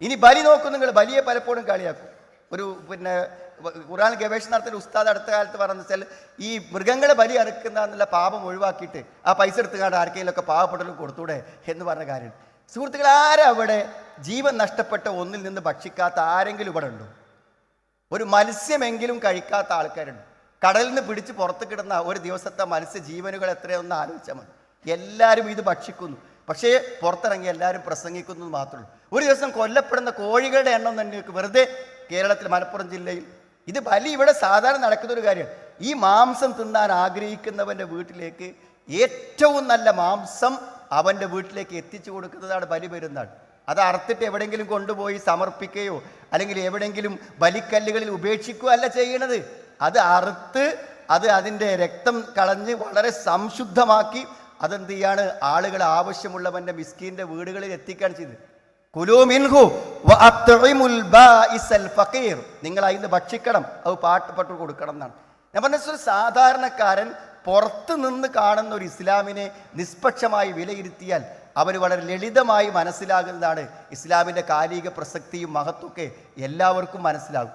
ഇനി ബലി നോക്കും നിങ്ങൾ, ബലിയെ പലപ്പോഴും കളിയാക്കും. ഒരു ഖുർആൻ ഗവേഷണം നടത്തുന്ന ഉസ്താദ് അടുത്ത കാലത്ത് പറഞ്ഞു വെച്ചാൽ ഈ മൃഗങ്ങളെ ബലി അറുക്കുന്ന എന്നുള്ള പാപം ഒഴിവാക്കിയിട്ട് ആ പൈസ എടുത്തുകൊണ്ട് ആർക്കെങ്കിലുമൊക്കെ പാവപ്പെട്ടവർക്ക് കൊടുത്തൂടെ എന്ന് പറഞ്ഞ കാര്യം. സുഹൃത്തുക്കൾ, ആരാ അവിടെ ജീവൻ നഷ്ടപ്പെട്ട ഒന്നിൽ നിന്ന് ഭക്ഷിക്കാത്ത ആരെങ്കിലും ഇവിടെ ഉണ്ടോ? ഒരു മത്സ്യമെങ്കിലും കഴിക്കാത്ത ആൾക്കാരുണ്ട്. കടലിൽ നിന്ന് പിടിച്ച് പുറത്ത് കിടന്ന ഒരു ദിവസത്തെ മത്സ്യജീവനുകൾ എത്രയൊന്ന് ആലോചിച്ചാൽ മതി. എല്ലാവരും ഇത് ഭക്ഷിക്കുന്നു, പക്ഷേ പുറത്തിറങ്ങി എല്ലാവരും പ്രസംഗിക്കുന്നത് മാത്രമേ ഉള്ളൂ. ഒരു ദിവസം കൊല്ലപ്പെടുന്ന കോഴികളുടെ എണ്ണം തന്നെ വെറുതെ കേരളത്തിൽ മലപ്പുറം ജില്ലയിൽ ഇത് ബലി ഇവിടെ സാധാരണ നടക്കുന്നൊരു കാര്യമാണ്. ഈ മാംസം തിന്നാൻ ആഗ്രഹിക്കുന്നവൻ്റെ വീട്ടിലേക്ക് ഏറ്റവും നല്ല മാംസം അവൻ്റെ വീട്ടിലേക്ക് എത്തിച്ചു കൊടുക്കുന്നതാണ് ബലി പെരുന്നാൾ. അത് അറുത്തിട്ട് എവിടെയെങ്കിലും കൊണ്ടുപോയി സമർപ്പിക്കുകയോ അല്ലെങ്കിൽ എവിടെയെങ്കിലും ബലിക്കല്ലുകളിൽ ഉപേക്ഷിക്കുകയോ അല്ല ചെയ്യണത്. അത് അറുത്ത് അതിൻ്റെ രക്തം കളഞ്ഞ് വളരെ സംശുദ്ധമാക്കി അതെന്ത് ചെയ്യാണ്, ആളുകൾ ആവശ്യമുള്ളവൻ്റെ മിസ്കീൻ്റെ വീടുകളിൽ എത്തിക്കുകയാണ് ചെയ്തത്. കുലൂ മിൻഹു വഅത്ഇമുൽ ബാഇസൽ ഫഖീർ, നിങ്ങൾ അതിന് ഭക്ഷിക്കണം, അത് പാട്ടപ്പെട്ടു കൊടുക്കണം എന്നാണ് ഞാൻ പറഞ്ഞ. ഒരു സാധാരണക്കാരൻ പുറത്ത് നിന്ന് കാണുന്ന ഒരു ഇസ്ലാമിനെ നിഷ്പക്ഷമായി വിലയിരുത്തിയാൽ അവന് വളരെ ലളിതമായി മനസ്സിലാകുന്നതാണ് ഇസ്ലാമിൻ്റെ കാലിക പ്രസക്തിയും മഹത്വമൊക്കെ എല്ലാവർക്കും മനസ്സിലാകും.